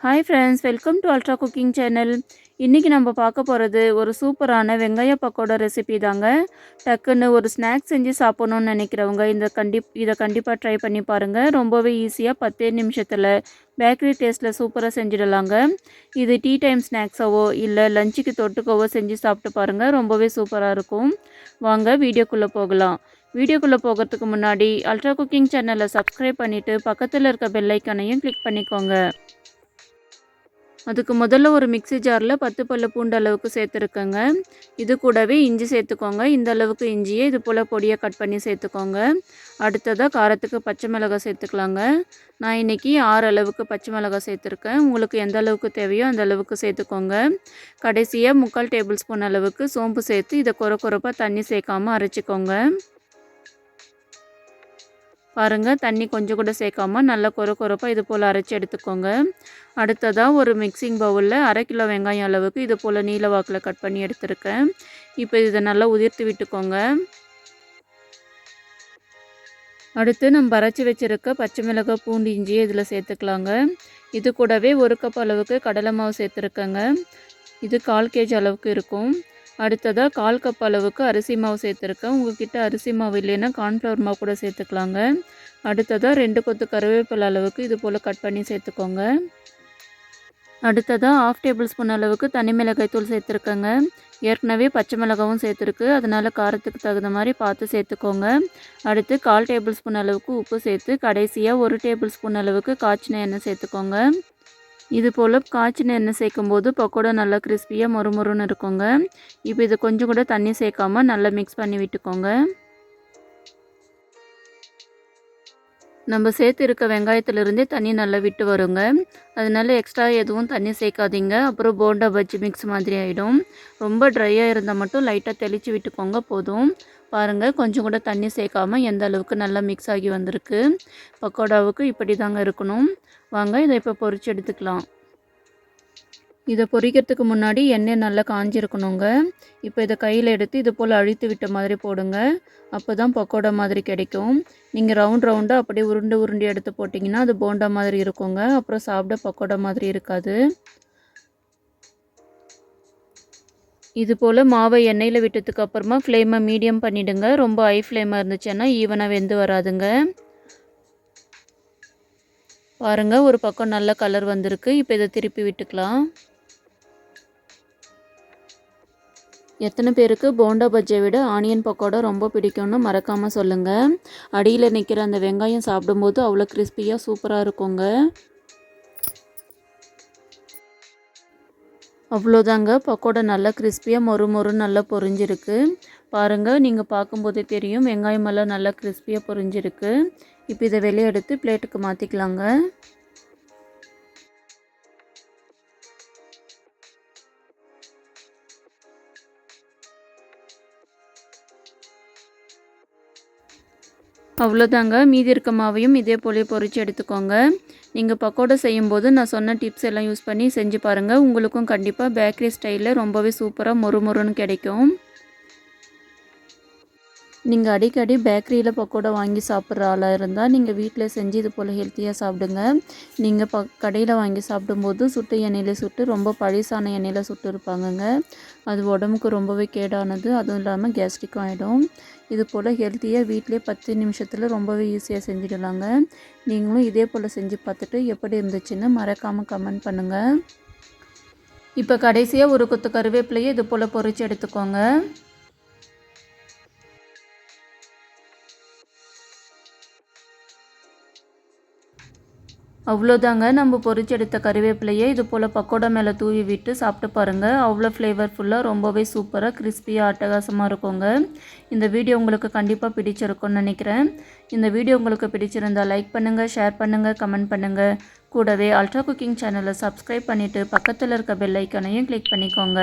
Hi friends, welcome to ultra cooking channel. இன்றைக்கி நம்ம பார்க்க போகிறது ஒரு சூப்பரான வெங்காய பக்கோடா ரெசிபி தாங்க. டக்குன்னு ஒரு ஸ்நாக்ஸ் செஞ்சு சாப்பிட்ணுன்னு நினைக்கிறவங்க இதை கண்டிப்பாக ட்ரை பண்ணி பாருங்கள். ரொம்பவே ஈஸியாக 10 நிமிஷத்தில் பேக்கரி டேஸ்ட்டில் சூப்பராக செஞ்சிடலாங்க. இது டீ டைம் ஸ்நாக்ஸாவோ இல்லை லஞ்சுக்கு தொட்டுக்கவோ செஞ்சு சாப்பிட்டு பாருங்கள். ரொம்பவே சூப்பராக இருக்கும். வாங்க வீடியோக்குள்ளே போகலாம். வீடியோக்குள்ளே போகிறதுக்கு முன்னாடி அல்ட்ரா குக்கிங் சேனலை சப்ஸ்கிரைப் பண்ணிவிட்டு பக்கத்தில் இருக்க பெல் ஐக்கானையும் கிளிக் பண்ணிக்கோங்க. அதுக்கு முதல்ல ஒரு மிக்ஸி ஜாரில் 10 பல்லு பூண்டு அளவுக்கு சேர்த்துருக்கேங்க. இது கூடவே இஞ்சி சேர்த்துக்கோங்க. இந்த அளவுக்கு இஞ்சியை இது போல் பொடியாக கட் பண்ணி சேர்த்துக்கோங்க. அடுத்ததாக காரத்துக்கு பச்சை மிளகாய் சேர்த்துக்கலாங்க. நான் இன்றைக்கி 6 அளவுக்கு பச்சை மிளகாய் சேர்த்துருக்கேன். உங்களுக்கு எந்த அளவுக்கு தேவையோ அந்த அளவுக்கு சேர்த்துக்கோங்க. கடைசியாக 3/4 டேபிள் ஸ்பூன் அளவுக்கு சோம்பு சேர்த்து இதை கொரப்பாக தண்ணி சேர்க்காமல் அரைச்சிக்கோங்க. பாருங்கள், தண்ணி கொஞ்சம் கூட சேர்க்காமல் நல்லா கொரப்பாக இது போல் அரைச்சி எடுத்துக்கோங்க. அடுத்ததாக ஒரு மிக்சிங் பவுலில் 1/2 கிலோ வெங்காயம் அளவுக்கு இது போல் நீல வாக்கில் கட் பண்ணி எடுத்துருக்கேன். இப்போ இதை நல்லா உதிர்த்து விட்டுக்கோங்க. அடுத்து நம்ம அரைச்சி வச்சுருக்க பச்சை மிளகாய், பூண்டு, இஞ்சியை இதில் சேர்த்துக்கலாங்க. இது கூடவே 1 கப் அளவுக்கு கடலை மாவு சேர்த்துருக்கேங்க. இது 1/4 kg அளவுக்கு இருக்கும். அடுத்ததாக 1/4 கப் அளவுக்கு அரிசி மாவு சேர்த்துருக்கேன். உங்கள்கிட்ட அரிசி மாவு இல்லைன்னா கார்ன்ஃப்ளவர் மாவு கூட சேர்த்துக்கலாங்க. அடுத்ததாக 2 கொத்து கருவேப்பிலை அளவுக்கு இது போல் கட் பண்ணி சேர்த்துக்கோங்க. அடுத்ததாக 1/2 டேபிள் ஸ்பூன் அளவுக்கு தனி மிளகாய் தூள் சேர்த்துருக்கேங்க. ஏற்கனவே பச்சை மிளகாவும் சேர்த்துருக்கு, அதனால் காரத்துக்கு தகுந்த மாதிரி பார்த்து சேர்த்துக்கோங்க. அடுத்து 1/4 டேபிள் ஸ்பூன் அளவுக்கு உப்பு சேர்த்து கடைசியாக 1 டேபிள் ஸ்பூன் அளவுக்கு காய்ச்சின எண்ணெய் சேர்த்துக்கோங்க. இது போல் காய்ச்சின எண்ணெய் சேர்க்கும்போது பக்கோடா நல்லா கிறிஸ்பியாக மொறுமொறுன்னு இருக்குங்க. இப்போ இது கொஞ்சம் கூட தண்ணி சேர்க்காமல் நல்லா மிக்ஸ் பண்ணி விட்டுக்கோங்க. நம்ம சேர்த்து இருக்க வெங்காயத்துலேருந்தே தண்ணி நல்லா விட்டு வருங்க. அதனால எக்ஸ்ட்ரா எதுவும் தண்ணி சேர்க்காதீங்க, அப்புறம் போண்டா பஜ்ஜி மிக்ஸ் மாதிரி ஆகிடும். ரொம்ப ட்ரையாக இருந்தால் மட்டும் லைட்டாக தெளித்து விட்டுக்கோங்க போதும். பாருங்கள், கொஞ்சம் கூட தண்ணி சேர்க்காமல் எந்த அளவுக்கு நல்லா மிக்ஸ் ஆகி வந்திருக்கு. பக்கோடாவுக்கு இப்படி தாங்க இருக்கணும். வாங்க இதை இப்போ பொரிச்சு எடுத்துக்கலாம். இதை பொரிக்கிறதுக்கு முன்னாடி எண்ணெய் நல்லா காஞ்சிருக்கணுங்க. இப்போ இதை கையில் எடுத்து இது போல் அழித்து விட்ட மாதிரி போடுங்க. அப்போ தான் பக்கோடா மாதிரி கிடைக்கும். நீங்கள் ரவுண்டாக அப்படியே உருண்டை எடுத்து போட்டிங்கன்னா அது போண்டா மாதிரி இருக்குங்க. அப்புறம் சாப்பிட பக்கோடா மாதிரி இருக்காது. இது போல் மாவை எண்ணெயில் விட்டதுக்கு அப்புறமா ஃப்ளேமை மீடியம் பண்ணிவிடுங்க. ரொம்ப ஹை ஃப்ளேமாக இருந்துச்சுன்னா ஈவனாக வெந்து வராதுங்க. பாருங்கள், ஒரு பக்கம் நல்ல கலர் வந்திருக்கு. இப்போ இதை திருப்பி விட்டுக்கலாம். எத்தனை பேருக்கு போண்டா பஜ்ஜியை விட ஆனியன் பக்கோடா ரொம்ப பிடிக்கும்னு மறக்காமல் சொல்லுங்கள். அடியில் நிற்கிற அந்த வெங்காயம் சாப்பிடும்போது அவ்வளோ கிறிஸ்பியாக சூப்பராக இருக்குங்க. அவ்வளோதாங்க, பக்கோடா நல்லா கிறிஸ்பியாக மொறுன்னு நல்லா பொரிஞ்சிருக்கு. பாருங்கள், நீங்கள் பார்க்கும்போதே தெரியும் வெங்காயமெல்லாம் நல்லா கிறிஸ்பியாக பொரிஞ்சிருக்கு. இப்போ இதை வெளியே எடுத்து பிளேட்டுக்கு மாற்றிக்கலாங்க. அவ்வளோதாங்க, மீதி இருக்க மாவையும் இதே போலே பொரித்து எடுத்துக்கோங்க. நீங்கள் பக்கோடா செய்யும்போது நான் சொன்ன டிப்ஸ் எல்லாம் யூஸ் பண்ணி செஞ்சு பாருங்கள். உங்களுக்கும் கண்டிப்பாக பேக்கரி ஸ்டைலில் ரொம்பவே சூப்பராக மொறுன்னு கிடைக்கும். நீங்கள் அடிக்கடி பேக்கரியில் பக்கோடா வாங்கி சாப்பிட்ற ஆளாக இருந்தால் நீங்கள் வீட்டில் செஞ்சு இது போல் ஹெல்த்தியாக சாப்பிடுங்க. நீங்கள் கடையில் வாங்கி சாப்பிடும்போது சுட்டு எண்ணெயில் சுட்டு ரொம்ப பழசான எண்ணெயில் சுட்டு இருப்பாங்கங்க. அது உடம்புக்கு ரொம்பவே கேடானது, அதுவும் இல்லாமல் கேஸ்ட்ரிக்கும் ஆகிடும். இது போல் ஹெல்த்தியாக வீட்டிலே 10 நிமிஷத்தில் ரொம்பவே ஈஸியாக செஞ்சிடலாங்க. நீங்களும் இதே போல் செஞ்சு பார்த்துட்டு எப்படி இருந்துச்சுன்னு மறக்காமல் கமெண்ட் பண்ணுங்கள். இப்போ கடைசியாக ஒரு கொத்து கருவேப்பிலையை இது போல் பொரித்து எடுத்துக்கோங்க. அவ்வளோதாங்க, நம்ம பொரிச்செடுத்த கறிவேப்பிலையை இது போல் பக்கோடா மேலே தூவி விட்டு சாப்பிட்டு பாருங்கள். அவ்வளோ ஃப்ளேவர்ஃபுல்லாக ரொம்பவே சூப்பராக கிறிஸ்பியாக அட்டகாசமாக இருக்குங்க. இந்த வீடியோ உங்களுக்கு கண்டிப்பாக பிடிச்சிருக்கும்னு நினைக்கிறேன். இந்த வீடியோ உங்களுக்கு பிடிச்சிருந்தால் லைக் பண்ணுங்கள், ஷேர் பண்ணுங்கள், கமெண்ட் பண்ணுங்கள். கூடவே அல்ட்ரா குக்கிங் சேனலை சப்ஸ்கிரைப் பண்ணிவிட்டு பக்கத்தில் இருக்க பெல் ஐக்கானையும் கிளிக் பண்ணிக்கோங்க.